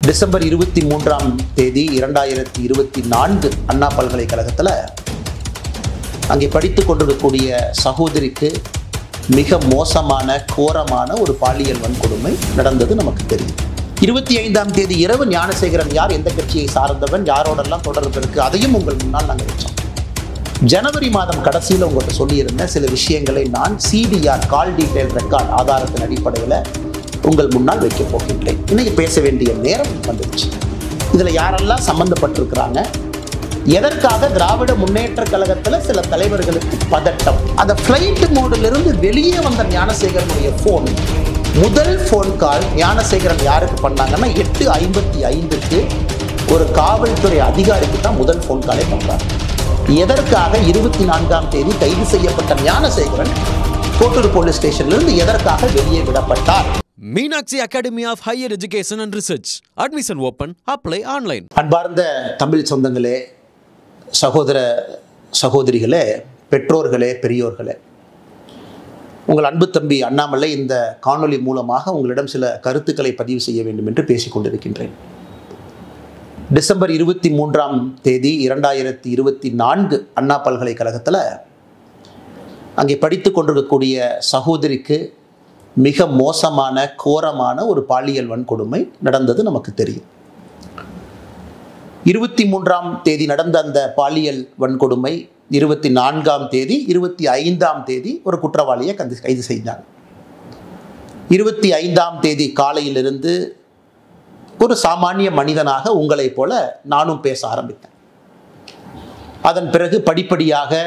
December 23ஆம் தேதி 2024 அண்ணா பல்கலைக்கழகத்தில் அங்கே படித்துக் கொண்டிருக்கக்கூடிய சகோதரிக்கு மிக மோசமான கோரமான ஒரு பாலியல் வன்கொடுமை நடந்தது நமக்கு தெரியும். 25ஆம் தேதி இரவு ஞானசேகரன் யார், எந்த கட்சியை சார்ந்தவன், யாரோடெல்லாம் தொடர்பு இருக்கு, அதையும் உங்கள் முன்னால் நாங்கள் வச்சோம். ஜனவரி மாதம் கடைசியில் உங்கள்கிட்ட சொல்லியிருந்த சில விஷயங்களை நான் சிடிஆர் கால் டீடைல் ரெக்கார்ட் ஆதாரத்தின் அடிப்படையில் உங்கள் முன்னால் வைக்கப் போகின்றேன். இன்னைக்கு பேச வேண்டிய நேரம் வந்துடுச்சு. இதில் யாரெல்லாம் சம்பந்தப்பட்டிருக்கிறாங்க, எதற்காக திராவிட முன்னேற்ற கழகத்தில் சில தலைவர்களுக்கு பதட்டம், அந்த ஃப்ளைட் மோடிலிருந்து வெளியே வந்த ஞானசேகரனுடைய ஃபோன், முதல் ஃபோன் கால் ஞானசேகரன் யாருக்கு பண்ணாங்கன்னா 8:55க்கு ஒரு காவல்துறை அதிகாரிக்கு தான் முதல் ஃபோன் காலை பண்ணுறாங்க. எதற்காக 24ஆம் தேதி கைது செய்யப்பட்ட ஞானசேகரன் கோட்டூர் போலீஸ் ஸ்டேஷனிலிருந்து எதற்காக வெளியே விடப்பட்டார்? Meenakshi academy of higher education and research admission open, apply online. அன்பார்ந்த தமிழ் சொந்தங்களே, சகோதர சகோதரிகளே, பெற்றோர்களே, பெரியோர்களே, உங்கள் அன்பு தம்பி அண்ணாமலை இந்த காணொளி மூலமாக உங்களிடம் சில கருத்துக்களை பதிவு செய்ய வேண்டும் என்று பேசிக் கொண்டிருக்கின்றேன். டிசம்பர் 23ஆம் தேதி 2024 அண்ணா பல்கலைக்கழகத்தில் அங்கே படித்துக் கொண்டிருக்கக்கூடிய சகோதரிக்கு மிக மோசமான கோரமான ஒரு பாலியல் வன்கொடுமை நடந்தது நமக்கு தெரியும். 23ஆம் தேதி நடந்த அந்த பாலியல் வன்கொடுமை 24ஆம் தேதி 25ஆம் தேதி ஒரு குற்றவாளியை கைது செய்தாங்க. 25ஆம் தேதி காலையிலிருந்து ஒரு சாமானிய மனிதனாக உங்களைப் போல நானும் பேச ஆரம்பித்தேன். அதன் பிறகு படிப்படியாக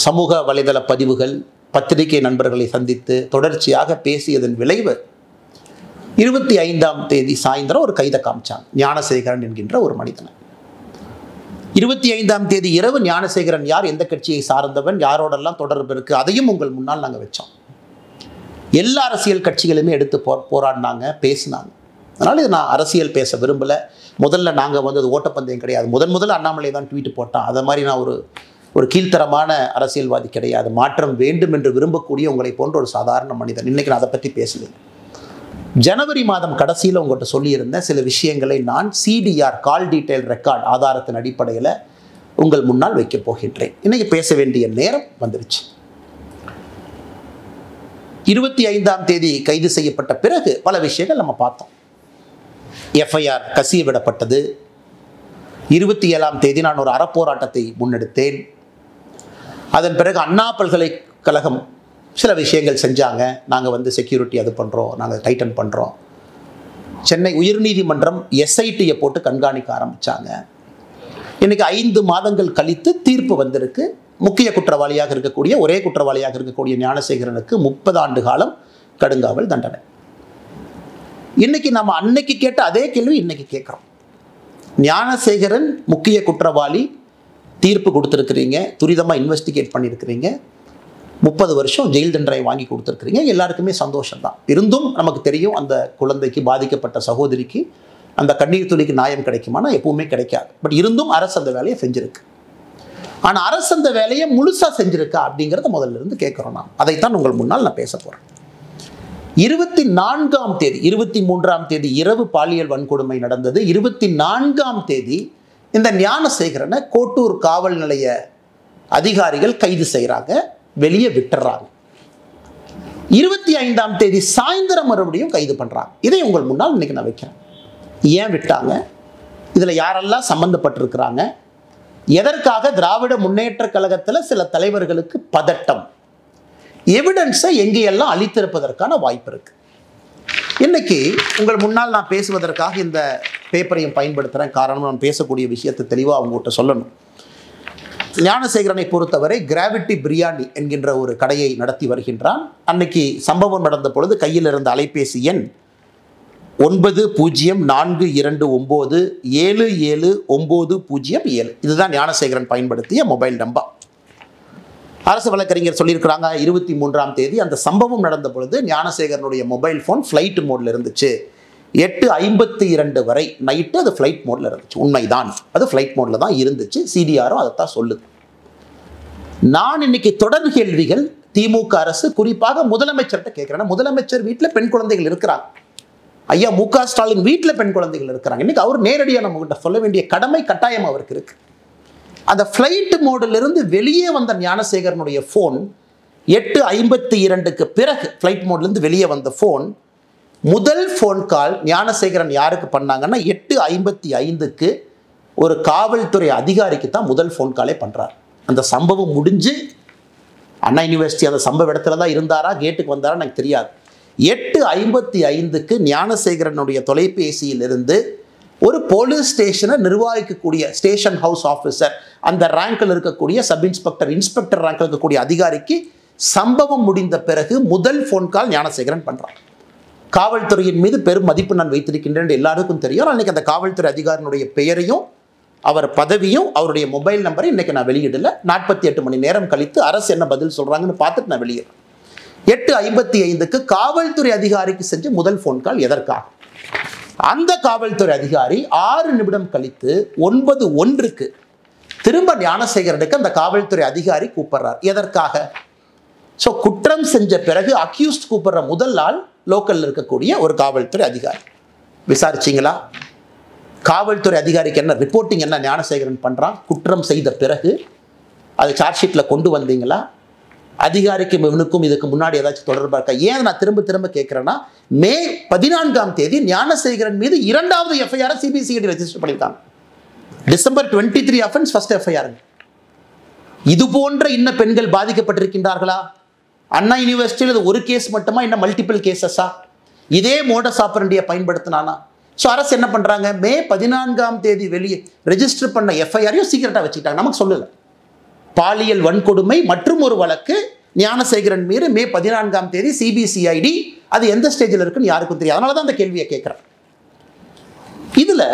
சமூக வலைதள பதிவுகள், பத்திரிகை நண்பர்களை சந்தித்து தொடர்ச்சியாக பேசியதன் விளைவு 25ஆம் தேதி சாயந்தரம் ஒரு கைதை காமிச்சாங்க, ஞானசேகரன் என்கின்ற ஒரு மனிதனை. 25ஆம் தேதி இரவு ஞானசேகரன் யார், எந்த கட்சியை சார்ந்தவன், யாரோடெல்லாம் தொடர்பு இருக்கு, அதையும் உங்கள் முன்னால் நாங்கள் வச்சோம். எல்லா அரசியல் கட்சிகளுமே எடுத்து போராடினாங்க, பேசினாங்க. அதனால் இது நான் அரசியல் பேச விரும்பலை. முதல்ல நாங்கள் அது ஓட்டப்பந்தயம் கிடையாது. முதல்ல அண்ணாமலை தான் ட்வீட் போட்டான். அதை மாதிரி நான் ஒரு கீழ்த்தரமான அரசியல்வாதி கிடையாது. மாற்றம் வேண்டும் என்று விரும்பக்கூடிய உங்களை போன்ற ஒரு சாதாரண மனிதன். இன்றைக்கி நான் அதை பற்றி பேசலை. ஜனவரி மாதம் கடைசியில் உங்கள்கிட்ட சொல்லியிருந்த சில விஷயங்களை நான் சிடிஆர் கால் டீடைல் ரெக்கார்ட் ஆதாரத்தின் அடிப்படையில் உங்கள் முன்னால் வைக்கப் போகின்றேன். இன்றைக்கி பேச வேண்டிய நேரம் வந்துருச்சு. 25ஆம் தேதி கைது செய்யப்பட்ட பிறகு பல விஷயங்கள் நம்ம பார்த்தோம். எஃப்ஐஆர் கசிய விடப்பட்டது. 27ஆம் தேதி நான் ஒரு அறப்போராட்டத்தை முன்னெடுத்தேன். அதன் பிறகு அண்ணா பல்கலைக்கழகம் சில விஷயங்கள் செஞ்சாங்க. நாங்கள் செக்யூரிட்டி அது பண்ணுறோம், நாங்கள் டைட்டன் பண்ணுறோம். சென்னை உயர்நீதிமன்றம் எஸ்ஐடியை போட்டு கண்காணிக்க ஆரம்பித்தாங்க. இன்றைக்கி 5 மாதங்கள் கழித்து தீர்ப்பு வந்திருக்கு. முக்கிய குற்றவாளியாக இருக்கக்கூடிய, ஒரே குற்றவாளியாக இருக்கக்கூடிய ஞானசேகரனுக்கு 30 ஆண்டு காலம் கடுங்காவல் தண்டனை. இன்றைக்கி நம்ம அன்னைக்கு கேட்ட அதே கேள்வி இன்றைக்கி கேட்குறோம். ஞானசேகரன் முக்கிய குற்றவாளி, தீர்ப்பு கொடுத்துருக்கிறீங்க, துரிதமாக இன்வெஸ்டிகேட் பண்ணியிருக்கிறீங்க, 30 வருஷம் ஜெயில் தண்டனை வாங்கி கொடுத்துருக்குறீங்க, எல்லாருக்குமே சந்தோஷம்தான். இருந்தும் நமக்கு தெரியும் அந்த குழந்தைக்கு, பாதிக்கப்பட்ட சகோதரிக்கு அந்த கண்ணீர் துளிக்கு நியாயம் கிடைக்குமானா எப்பவுமே கிடைக்காது. பட் இருந்தும் அரசு அந்த வேலையை செஞ்சுருக்கு. ஆனால் அரசு அந்த வேலையை முழுசாக செஞ்சுருக்கா அப்படிங்கிறத முதல்ல இருந்து கேட்குறோம். நான் அதைத்தான் உங்கள் முன்னால் நான் பேச போகிறேன். 24ஆம் தேதி 23ஆம் தேதி இரவு பாலியல் வன்கொடுமை நடந்தது. 24ஆம் தேதி இந்த ஞானசேகரனை கோட்டூர் காவல் நிலைய அதிகாரிகள் கைது செய்கிறாங்க, வெளியே விட்டுறாங்க. 25ஆம் தேதி சாயந்தரம் மறுபடியும் கைது பண்ணுறாங்க. இதை உங்கள் முன்னால் இன்னைக்கு நான் வைக்கிறேன். ஏன் விட்டாங்க, இதில் யாரெல்லாம் சம்பந்தப்பட்டிருக்கிறாங்க, எதற்காக திராவிட முன்னேற்ற கழகத்தில் சில தலைவர்களுக்கு பதட்டம், எவிடன்ஸை எங்கேயெல்லாம் அளித்திருப்பதற்கான வாய்ப்பு இருக்கு. இன்னைக்கு உங்கள் முன்னால் நான் பேசுவதற்காக இந்த பேப்பரையும் பயன்படுத்துகிறேன். காரணம், நான் பேசக்கூடிய விஷயத்தை தெளிவாக அவங்ககிட்ட சொல்லணும். ஞானசேகரனை பொறுத்தவரை கிராவிட்டி பிரியாணி என்கின்ற ஒரு கடையை நடத்தி வருகின்றான். அன்னைக்கு சம்பவம் நடந்த பொழுது கையில் இருந்த அலைபேசி எண் 9042977907. இதுதான் ஞானசேகரன் பயன்படுத்திய மொபைல் நம்பர். அரசு வழக்கறிஞர் சொல்லியிருக்கிறாங்க 23ஆம் தேதி அந்த சம்பவம் நடந்த பொழுது ஞானசேகரனுடைய மொபைல் ஃபோன் ஃப்ளைட் மோடில் இருந்துச்சு. 8:52 வரை நைட்டு அது ஃப்ளைட் மோடில் இருந்துச்சு. உண்மைதான், அது ஃப்ளைட் மோடில் தான் இருந்துச்சு. சிடிஆரும் அதைத்தான் சொல்லுது. நான் இன்னைக்கு தொடர் கேள்விகள் திமுக அரசு குறிப்பாக முதலமைச்சர்கிட்ட கேட்குறேன். முதலமைச்சர் வீட்டில் பெண் குழந்தைகள் இருக்கிறாங்க. ஐயா மு.க. ஸ்டாலின் வீட்டில் பெண் குழந்தைகள் இருக்கிறாங்க. இன்னைக்கு அவர் நேரடியாக நம்மகிட்ட சொல்ல வேண்டிய கடமை கட்டாயம் அவருக்கு இருக்கு. அந்த ஃப்ளைட் மோடிலிருந்து வெளியே வந்த ஞானசேகரனுடைய ஃபோன் 8:52 பிறகு ஃப்ளைட் மோட்லேருந்து வெளியே வந்த ஃபோன், முதல் ஃபோன் கால் ஞானசேகரன் யாருக்கு பண்ணாங்கன்னா 8:55 ஒரு காவல்துறை அதிகாரிக்கு தான் முதல் ஃபோன் காலே பண்ணுறார். அந்த சம்பவம் முடிஞ்சு அண்ணா யூனிவர்சிட்டி அந்த சம்பவ இடத்துல தான் இருந்தாரா, கேட்டுக்கு வந்தாரா எனக்கு தெரியாது. 8:55 ஞானசேகரனுடைய தொலைபேசியிலிருந்து ஒரு போலீஸ் ஸ்டேஷனை நிர்வகிக்கக்கூடிய ஸ்டேஷன் ஹவுஸ் ஆஃபீஸர், அந்த ரேங்கில் இருக்கக்கூடிய சப் இன்ஸ்பெக்டர், இன்ஸ்பெக்டர் ரேங்கில் இருக்கக்கூடிய அதிகாரிக்கு சம்பவம் முடிந்த பிறகு முதல் ஃபோன் கால் ஞானசேகரன் பண்ணுறான். காவல்துறையின் மீது பெரும் மதிப்பு நான் வைத்திருக்கின்றேன் எல்லாருக்கும் தெரியும். அன்றைக்கி அந்த காவல்துறை அதிகாரினுடைய பெயரையும் அவர் பதவியும் அவருடைய மொபைல் நம்பரை இன்றைக்கி நான் வெளியிடல. 48 மணி நேரம் கழித்து அரசு என்ன பதில் சொல்கிறாங்கன்னு பார்த்துட்டு நான் வெளியிடுறேன். 8:55 காவல்துறை அதிகாரிக்கு செஞ்ச முதல் ஃபோன் கால் எதற்காக? அந்த காவல்துறை அதிகாரி 6 நிமிடம் கழித்து 9:01 திரும்ப ஞானசேகரனுக்கு அந்த காவல்துறை அதிகாரி கூப்பிடுறார். எதற்காக? ஸோ குற்றம் செஞ்ச பிறகு அக்யூஸ்ட் கூப்பிடுற முதல் ஆள் லோக்கலில் இருக்கக்கூடிய ஒரு காவல்துறை அதிகாரி. விசாரிச்சிங்களா? காவல்துறை அதிகாரிக்கு என்ன ரிப்போர்ட்டிங் என்ன ஞானசேகரன் பண்ணுறான்? குற்றம் செய்த பிறகு அது சார்ஜ் ஷீட்டில் கொண்டு வந்தீங்களா? அதிகாரிக்கும் இவனுக்கும் இதுக்கு முன்னாடி ஏதாச்சும் தொடர்பாக இருக்கா? ஏன் நான் திரும்ப திரும்ப கேட்குறேன்னா, மே 14 ஞானசேகரன் மீது 2வது எஃப்ஐஆர் சிபிசிஐடி ரெஜிஸ்டர் பண்ணியிருக்காங்க. December 23 offence, first FIR. இது போன்ற இன்னும் பெண்கள் பாதிக்கப்பட்டிருக்கின்றார்களா? அண்ணா யூனிவர்சிட்டியில் ஒரு கேஸ் மட்டுமா, இன்னும் மல்டிபிள் கேசஸா? இதே மோடஸ் ஆப்பரண்டியை பயன்படுத்தினானா? ஸோ அரசு என்ன பண்ணுறாங்க, மே 14 வெளியே ரெஜிஸ்டர் பண்ண எஃப்ஐஆரையும் சீக்கிரட்டாக வச்சுக்கிட்டாங்க. நமக்கு சொல்லலை. பாலியல் வன்கொடுமை மற்றும் ஒரு வழக்கு ஞானசேகரன் மீது மே 14 சிபிசிஐடி, அது எந்த ஸ்டேஜில் இருக்குன்னு யாருக்கும் தெரியாது. அதனால தான் அந்த கேள்வியை கேட்குறேன். இதில்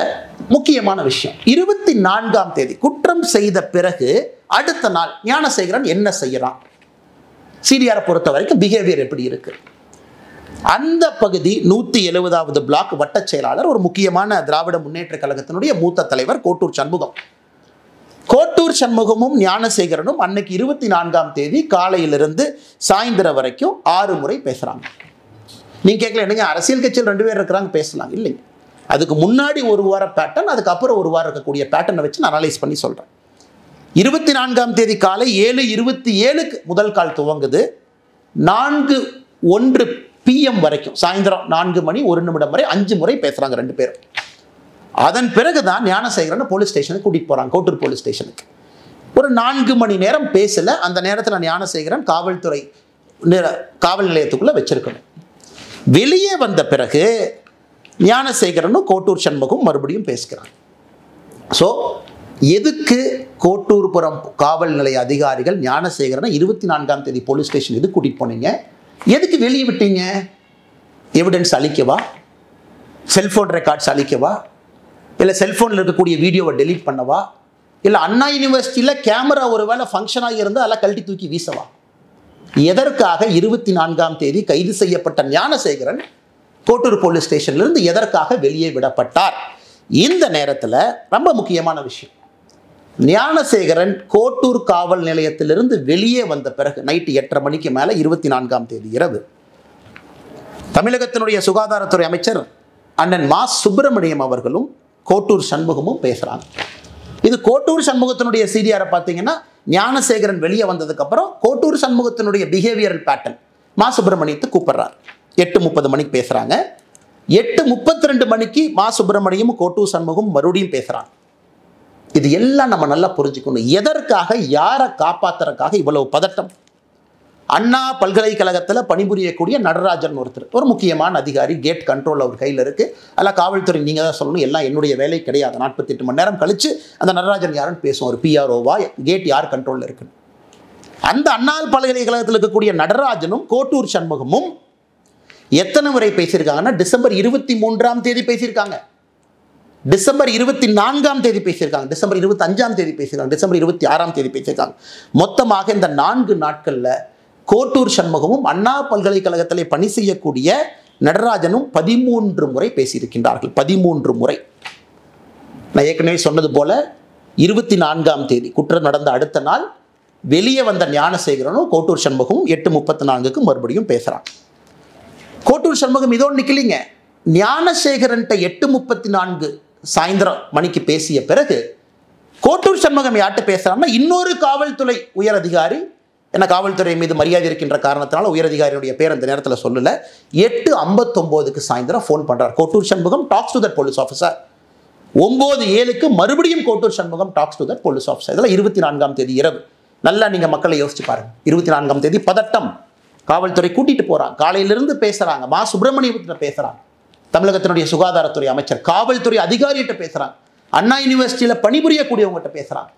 முக்கியமான விஷயம், 24 குற்றம் செய்த பிறகு அடுத்த நாள் ஞானசேகரன் என்ன செய்யறான்? சிடிஆரை பொறுத்த வரைக்கும் பிஹேவியர் எப்படி இருக்கு? அந்த பகுதி 170வது பிளாக் வட்ட செயலாளர், ஒரு முக்கியமான திராவிட முன்னேற்ற கழகத்தினுடைய மூத்த தலைவர் கோட்டூர் சண்முகம். கோட்டூர் சண்முகமும் ஞானசேகரனும் அன்னைக்கு 24 காலையிலிருந்து சாயந்தரம் வரைக்கும் 6 முறை பேசுறாங்க. நீங்க கேட்கல, என்னங்க அரசியல் கட்சியில் 2 பேர் இருக்கிறாங்க பேசலாம் இல்லைங்க. அதுக்கு முன்னாடி ஒரு வார பேட்டர்ன், அதுக்கப்புறம் ஒரு வாரம் இருக்கக்கூடிய பேட்டர்னை வச்சு நான் அனலைஸ் பண்ணி சொல்றேன். 24 காலை 7:27 முதல் கால் துவங்குது. 4:01 PM வரைக்கும், சாயந்தரம் 4 மணி 1 நிமிடம் வரை 5 முறை பேசுறாங்க 2 பேரும். அதன் பிறகுதான் ஞானசேகரன் போலீஸ் ஸ்டேஷனுக்கு கூட்டிட்டு போறாங்க, கோட்டூர் போலீஸ் ஸ்டேஷனுக்கு. ஒரு 4 மணி நேரம் பேசல. அந்த நேரத்தில் ஞானசேகரன் காவல் நிலையத்துக்குள்ள வச்சிருக்கணும். வெளியே வந்த பிறகு ஞானசேகரனும் கோட்டூர் சண்முகம் மறுபடியும் பேசுகிறாங்க. ஸோ எதுக்கு கோட்டூர்புரம் காவல் நிலைய அதிகாரிகள் ஞானசேகரனை 24 போலீஸ் ஸ்டேஷன் எதுக்கு கூட்டிட்டு போனீங்க? எதுக்கு வெளியே விட்டீங்க? எவிடன்ஸ் அழிக்கவா? செல்போன் ரெக்கார்ட்ஸ் அழிக்கவா? இல்லை செல்போனில் இருக்கக்கூடிய வீடியோவை டெலீட் பண்ணவா? இல்லை அண்ணா யூனிவர்சிட்டியில் கேமரா ஒரு வேளை ஃபங்க்ஷன் ஆகி இருந்தால் அதெல்லாம் கழட்டி தூக்கி வீசவா? எதற்காக 24 கைது செய்யப்பட்ட ஞானசேகரன் கோட்டூர் போலீஸ் ஸ்டேஷன்லேருந்து எதற்காக வெளியே விடப்பட்டார்? இந்த நேரத்தில் ரொம்ப முக்கியமான விஷயம், ஞானசேகரன் கோட்டூர் காவல் நிலையத்திலிருந்து வெளியே வந்த பிறகு நைட்டு 8:30 மணிக்கு மேலே 24 இரவு தமிழகத்தினுடைய சுகாதாரத்துறை அமைச்சர் அண்ணன் மா சுப்பிரமணியம் அவர்களும் கோட்டூர் சண்முகமும் பேசுகிறாங்க. இது கோட்டூர் சண்முகத்தினுடைய சிடிஆரை பார்த்தீங்கன்னா, ஞானசேகரன் வெளியே வந்ததுக்கப்புறம் கோட்டூர் சண்முகத்தினுடைய பிஹேவியரல் பேட்டர்ன் மா சுப்பிரமணியத்தை கூப்பிடுறார். 8:30 மணிக்கு பேசுகிறாங்க. 8:32 மணிக்கு மா சுப்பிரமணியமும் கோட்டூர் சண்முகம் மறுபடியும் பேசுகிறாங்க. இது எல்லாம் நம்ம நல்லா புரிஞ்சுக்கணும். எதற்காக, யாரை காப்பாற்றுறதுக்காக இவ்வளவு பதட்டம்? அண்ணா பல்கலைக்கழகத்தில் பணிபுரியக்கூடிய நடராஜன் ஒருத்தர், ஒரு முக்கியமான அதிகாரி, கேட் கண்ட்ரோல் அவர் கையில் இருக்குது. அதெல்லாம் காவல்துறை நீங்கள் தான் சொல்லணும், எல்லாம் என்னுடைய வேலை கிடையாது. 48 மணி நேரம் கழித்து அந்த நடராஜன் யாருன்னு பேசுவோம். ஒரு பிஆர்ஓவா, கேட் யார் கண்ட்ரோலில் இருக்குன்னு. அந்த அண்ணா பல்கலைக்கழகத்தில் இருக்கக்கூடிய நடராஜனும் கோட்டூர் சண்முகமும் எத்தனை முறை பேசியிருக்காங்கன்னா, டிசம்பர் 23 பேசியிருக்காங்க, டிசம்பர் 24 பேசியிருக்காங்க, டிசம்பர் 25 பேசியிருக்காங்க, டிசம்பர் 26 பேசியிருக்காங்க. மொத்தமாக இந்த 4 நாட்களில் கோட்டூர் சண்முகமும் அண்ணா பல்கலைக்கழகத்தில் பணி செய்யக்கூடிய நடராஜனும் 13 முறை பேசியிருக்கின்றார்கள். 13 முறை. நான் ஏற்கனவே சொன்னது போல 24 குற்றம் நடந்த அடுத்த நாள் வெளியே வந்த ஞானசேகரனும் கோட்டூர் சண்முகமும் 8:34 மறுபடியும் பேசுகிறாங்க. கோட்டூர் சண்முகம் இதோடு நிற்கலிங்க. ஞானசேகரன்ட்ட 8:34 சாயந்தரம் மணிக்கு பேசிய பிறகு கோட்டூர் சண்முகம் யார்கிட்ட பேசுறாருன்னா இன்னொரு காவல்துறை உயர் அதிகாரி, என்ன காவல்துறை மீது மரியாதை இருக்கின்ற காரணத்தினால உயர் அதிகாரியுடைய பேர் அந்த நேரத்தில் சொல்லல, 8:59 சாயந்தரம் ஃபோன் பண்றார். Kottur Shanmugam tax to that police officer. 9:07 மறுபடியும் Kottur Shanmugam tax to that police officer. இதெல்லாம் 24ஆம் தேதி இரவு. நல்லா நீங்க மக்களை யோசிச்சு பாருங்க. 24ஆம் தேதி பதட்டம், காவல்துறை கூட்டிட்டு போறாங்க, காலையிலிருந்து பேசுறாங்க, மா சுப்பிரமணியத்தில் பேசுறாங்க, தமிழகத்தினுடைய சுகாதாரத்துறை அமைச்சர், காவல்துறை அதிகாரிகிட்ட பேசுறாங்க, அண்ணா யூனிவர்சிட்டியில் பணிபுரியக்கூடியவங்ககிட்ட பேசுறாங்க.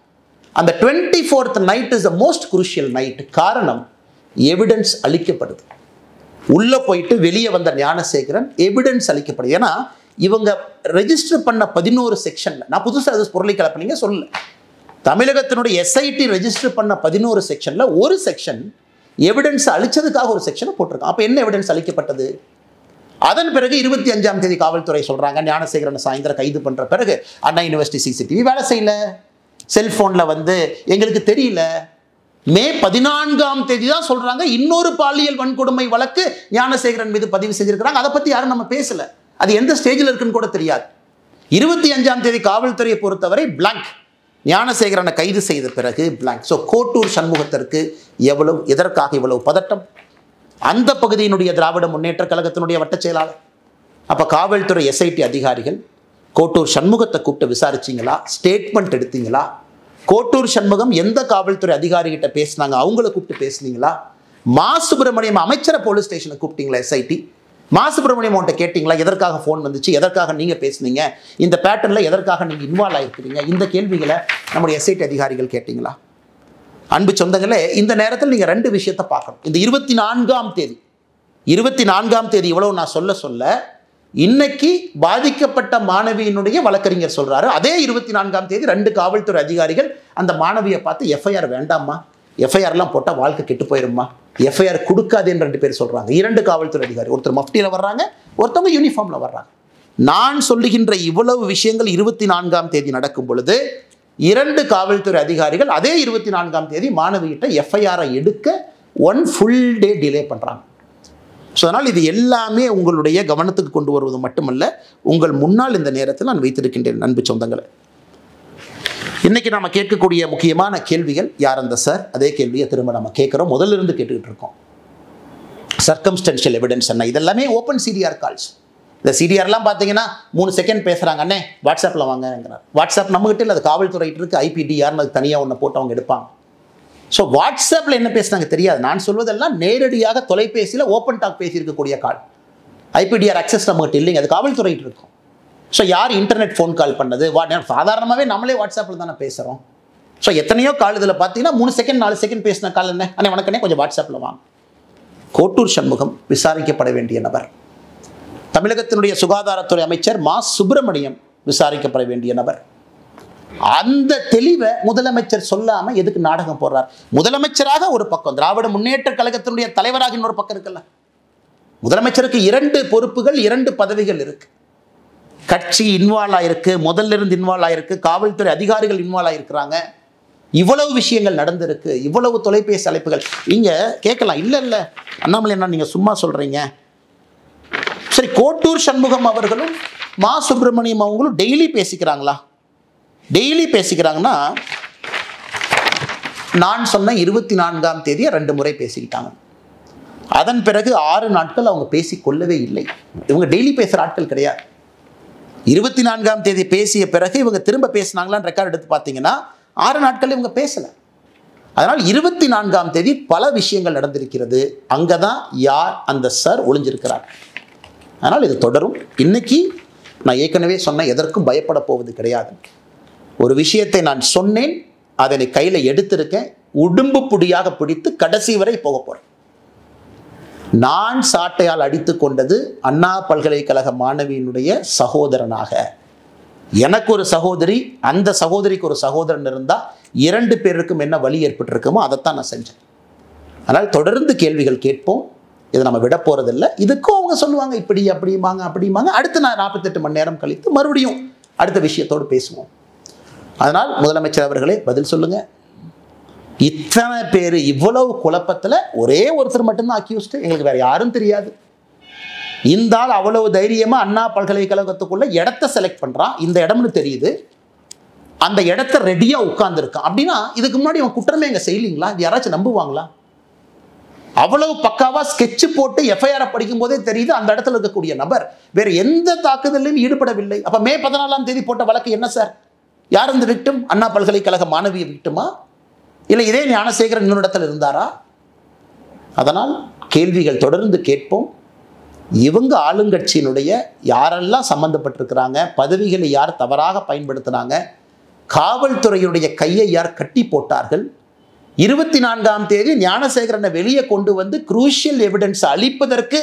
அந்த 24th night is the most crucial night. காரணம், எவிடன்ஸ் அளிக்கப்படுது. உள்ள போயிட்டு வெளியே வந்த ஞானசேகரன் எவிடன்ஸ் அளிக்கப்படுது. ஏன்னா இவங்க ரெஜிஸ்டர் பண்ண 11 செக்ஷன்ல, நான் புதுசாக அது பொருளை கலப்பினீங்க சொல்லல, தமிழகத்தினுடைய எஸ்ஐடி ரெஜிஸ்டர் பண்ண 11 செக்ஷன்ல ஒரு செக்ஷன் எவிடன்ஸ் அளிச்சதுக்காக ஒரு செக்ஷனை போட்டிருக்கான். அப்ப என்ன எவிடன்ஸ் அளிக்கப்பட்டது? அதன் பிறகு 25ஆம் தேதி காவல்துறை சொல்றாங்க ஞானசேகரன் சாயந்தரம் கைது பண்ற பிறகு அண்ணா யூனிவர்சிட்டி சிசிடிவி வேலை செய்யல, செல்போன்ல எங்களுக்கு தெரியல. மே 14ஆம் தேதி தான் சொல்றாங்க இன்னொரு பாலியல் வன்கொடுமை வழக்கு ஞானசேகரன் மீது பதிவு செஞ்சிருக்கிறாங்க. அதை பத்தி யாரும் நம்ம பேசல, அது எந்த ஸ்டேஜில் இருக்குன்னு கூட தெரியாது. 25ஆம் தேதி காவல்துறையை பொறுத்தவரை பிளாங்க். ஞானசேகரனை கைது செய்த பிறகு பிளாங்க். ஸோ கோட்டூர் சண்முகத்திற்கு எதற்காக இவ்வளவு பதட்டம்? அந்த பகுதியினுடைய திராவிட முன்னேற்ற கழகத்தினுடைய வட்ட செயலாளர். அப்ப காவல்துறை எஸ்ஐடி அதிகாரிகள் கோட்டூர் சண்முகத்தை கூப்பிட்டு விசாரிச்சிங்களா? ஸ்டேட்மெண்ட் எடுத்தீங்களா? கோட்டூர் சண்முகம் எந்த காவல்துறை அதிகாரிகிட்ட பேசினாங்க அவங்கள கூப்பிட்டு பேசுனீங்களா? மா சுப்பிரமணியம் அமைச்சரை போலீஸ் ஸ்டேஷனை கூப்பிட்டீங்களா? எஸ்ஐடி மா சுப்பிரமணியம் அவன்கிட்ட கேட்டீங்களா? எதற்காக ஃபோன் வந்துச்சு, எதற்காக நீங்க பேசுனீங்க, இந்த பேட்டர்ல எதற்காக நீங்க இன்வால்வ் ஆகிருக்கிறீங்க? இந்த கேள்விகளை நம்முடைய எஸ்ஐடி அதிகாரிகள் கேட்டீங்களா? அன்பு சொந்தங்களே, இந்த நேரத்தில் நீங்க ரெண்டு விஷயத்தை பார்க்கணும். இந்த 24ஆம் தேதி இவ்வளவு நான் சொல்ல இன்னைக்கு பாதிக்கப்பட்ட மாணவியினுடைய வழக்கறிஞர் சொல்றாரு, அதே 24ஆம் தேதி 2 காவல்துறை அதிகாரிகள் அந்த மாணவியை பார்த்து எஃப்ஐஆர் வேண்டாமா, எஃப்ஐஆர்லாம் போட்டால் வாழ்க்கை கெட்டு போயிருமா, எஃப்ஐஆர் கொடுக்காதேன்னு 2 பேர் சொல்றாங்க. 2 காவல்துறை அதிகாரி, ஒருத்தர் மஃப்டியில் வர்றாங்க, ஒருத்தவங்க யூனிஃபார்ம்ல வர்றாங்க. நான் சொல்லுகின்ற இவ்வளவு விஷயங்கள் 24ஆம் தேதி நடக்கும் பொழுது 2 காவல்துறை அதிகாரிகள் அதே 24ஆம் தேதி மாணவிகிட்ட எஃப்ஐஆரை எடுக்க 1 full day டிலே பண்றாங்க. ஸோ அதனால் இது எல்லாமே உங்களுடைய கவனத்துக்கு கொண்டு வருவது மட்டுமல்ல, உங்கள் முன்னால் இந்த நேரத்தில் நான் வைத்திருக்கின்றேன். அன்பு சொந்தங்களை, இன்னைக்கு நாம கேட்கக்கூடிய முக்கியமான கேள்விகள், யார் அந்த சார்? அதே கேள்வியை திரும்ப நம்ம கேட்குறோம், முதல்ல இருந்து கேட்டுக்கிட்டு இருக்கோம். சர்க்கம்ஸ்டன்ஷியல் எவிடன்ஸ் என்ன? இதெல்லாமே ஓப்பன் சிடிஆர் கால்ஸ். இந்த சிடிஆர்லாம் பார்த்தீங்கன்னா 3 செகண்ட் பேசுகிறாங்க, அண்ணே வாட்ஸ்அப்பில் வாங்கிறார். வாட்ஸ்அப் நம்மகிட்ட இல்லை, அது காவல்துறையிட்டு இருக்கு. ஐபிடிஆர்னு அது தனியாக ஒன்று போட்டு அவங்க எடுப்பாங்க. ஸோ வாட்ஸ்அப்பில் என்ன பேசுனாங்க தெரியாது. நான் சொல்வதெல்லாம் நேரடியாக தொலைபேசியில் ஓப்பன் டாக் பேசியிருக்கக்கூடிய கால். ஐபிடிஆர் அக்சஸ் நம்மகிட்ட இல்லைங்க, அது காவல்துறையிட்டு இருக்கும். ஸோ யார் இன்டர்நெட் ஃபோன் கால் பண்ணது? சாதாரணமாகவே நம்மளே வாட்ஸ்அப்பில் தானே பேசுகிறோம். ஸோ எத்தனையோ கால் இதில் பார்த்தீங்கன்னா 3 செகண்ட் 4 செகண்ட் பேசின கால் என்ன, அண்ணே வணக்கண்ணே கொஞ்சம் வாட்ஸ்அப்பில் வாங்க. கோட்டூர் சண்முகம் விசாரிக்கப்பட வேண்டிய நபர். தமிழகத்தினுடைய சுகாதாரத்துறை அமைச்சர் மா சுப்பிரமணியம் விசாரிக்கப்பட வேண்டிய நபர். அந்த தெளிவை முதலமைச்சர் சொல்லாம எதுக்கு நாடகம் போடுறார்? முதலமைச்சராக ஒரு பக்கம், திராவிட முன்னேற்ற கழகத்தினுடைய தலைவராக இன்னொரு பக்கம் இருக்குல்ல. முதலமைச்சருக்கு 2 பொறுப்புகள், 2 பதவிகள் இருக்கு. கட்சி இன்வால்வ் ஆயிருக்கு, முதல்ல இருந்து இன்வால்வ் ஆயிருக்கு, காவல்துறை அதிகாரிகள் இன்வால்வ் ஆயிருக்கிறாங்க. இவ்வளவு விஷயங்கள் நடந்திருக்கு, இவ்வளவு தொலைபேசி அழைப்புகள். நீங்க கேட்கலாம், இல்ல அண்ணாமலை என்ன நீங்க சும்மா சொல்றீங்க? சரி, கோட்டூர் சண்முகம் அவர்களும் மா சுப்பிரமணியம் அவங்களும் டெய்லி பேசிக்கிறாங்களா? டெய்லி பேசிக்கிறாங்கன்னா, நான் சொன்ன 24ஆம் தேதியை 2 முறை பேசிக்கிட்டாங்க. அதன் பிறகு 6 நாட்கள் அவங்க பேசிக்கொள்ளவே இல்லை. இவங்க டெய்லி பேசுகிற ஆட்கள் கிடையாது. 24ஆம் தேதி பேசிய பிறகு இவங்க திரும்ப பேசினாங்களான்னு ரெக்கார்ட் எடுத்து பார்த்தீங்கன்னா 6 நாட்கள் இவங்க பேசலை. அதனால் 24ஆம் தேதி பல விஷயங்கள் நடந்திருக்கிறது. அங்கே தான் யார் அந்த சார் ஒளிஞ்சிருக்கிறார். அதனால் இது தொடரும். இன்னைக்கு நான் ஏற்கனவே சொன்ன எதற்கும் பயப்பட போவது கிடையாது. ஒரு விஷயத்தை நான் சொன்னேன், அதனை கையில் எடுத்திருக்கேன், உடும்பு புடியாக பிடித்து கடைசி வரை போக போறேன். நான் சாட்டையால் அடித்து கொண்டது அண்ணா பல்கலைக்கழக மாணவியினுடைய சகோதரனாக. எனக்கு ஒரு சகோதரி, அந்த சகோதரிக்கு ஒரு சகோதரன் இருந்தால் 2 பேருக்கும் என்ன வழி ஏற்பட்டிருக்குமோ அதைத்தான் நான் செஞ்சேன். அதனால் தொடர்ந்து கேள்விகள் கேட்போம். இதை நம்ம விட போறதில்லை. இதுக்கும் அவங்க சொல்லுவாங்க இப்படி அப்படிமாங்க. அடுத்து நான் 48 மணி நேரம் கழித்து மறுபடியும் அடுத்த விஷயத்தோடு பேசுவோம். அதனால் முதலமைச்சர் அவர்களே பதில் சொல்லுங்க. இத்தனை பேர் இவ்வளவு குழப்பத்தில் ஒரே ஒருத்தர் மட்டும்தான் அக்யூஸ்டு, எங்களுக்கு வேற யாரும் தெரியாது. இந்த ஆள் அவ்வளவு தைரியமா அண்ணா பல்கலைக்கழகத்துக்குள்ள இடத்த செலக்ட் பண்றான், இந்த இடம்னு தெரியுது, அந்த இடத்த ரெடியா உட்கார்ந்து இருக்கான் அப்படின்னா இதுக்கு முன்னாடி அவன் குற்றமே எங்க செய்யலீங்களா? இது யாராச்சும் நம்புவாங்களா? அவ்வளவு பக்காவா ஸ்கெட்ச் போட்டு எஃப்ஐஆர் படிக்கும் போதே தெரியுது அந்த இடத்துல இருக்கக்கூடிய நபர் வேற எந்த தாக்குதலையும் ஈடுபடவில்லை. அப்ப மே 14ஆம் தேதி போட்ட வழக்கு என்ன சார்? யார் இந்த விக்டிம்? அண்ணா பல்கலைக்கழக மாணவிய விக்டிமா, இல்லை இதே ஞானசேகரன் இன்னொரு இடத்துல இருந்தாரா? அதனால் கேள்விகள் தொடர்ந்து கேட்போம். இவங்க ஆளுங்கட்சியினுடைய யாரெல்லாம் சம்பந்தப்பட்டிருக்கிறாங்க, பதவிகளை யார் தவறாக பயன்படுத்தினாங்க, காவல்துறையுடைய கையை யார் கட்டி போட்டார்கள், 24ஆம் தேதி ஞானசேகரனை வெளியே கொண்டு வந்து குரூஷியல் எவிடன்ஸ் அளிப்பதற்கு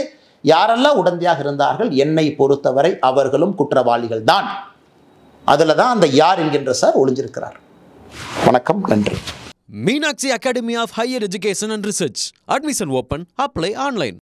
யாரெல்லாம் உடந்தையாக இருந்தார்கள், என்னை பொறுத்தவரை அவர்களும் குற்றவாளிகள் தான். அதில் தான் அந்த யார் என்கின்ற சார் ஒளிஞ்சிருக்கிறார். வணக்கம், நன்றி. Meenakshi Academy of Higher Education and Research. Admission open. Apply online.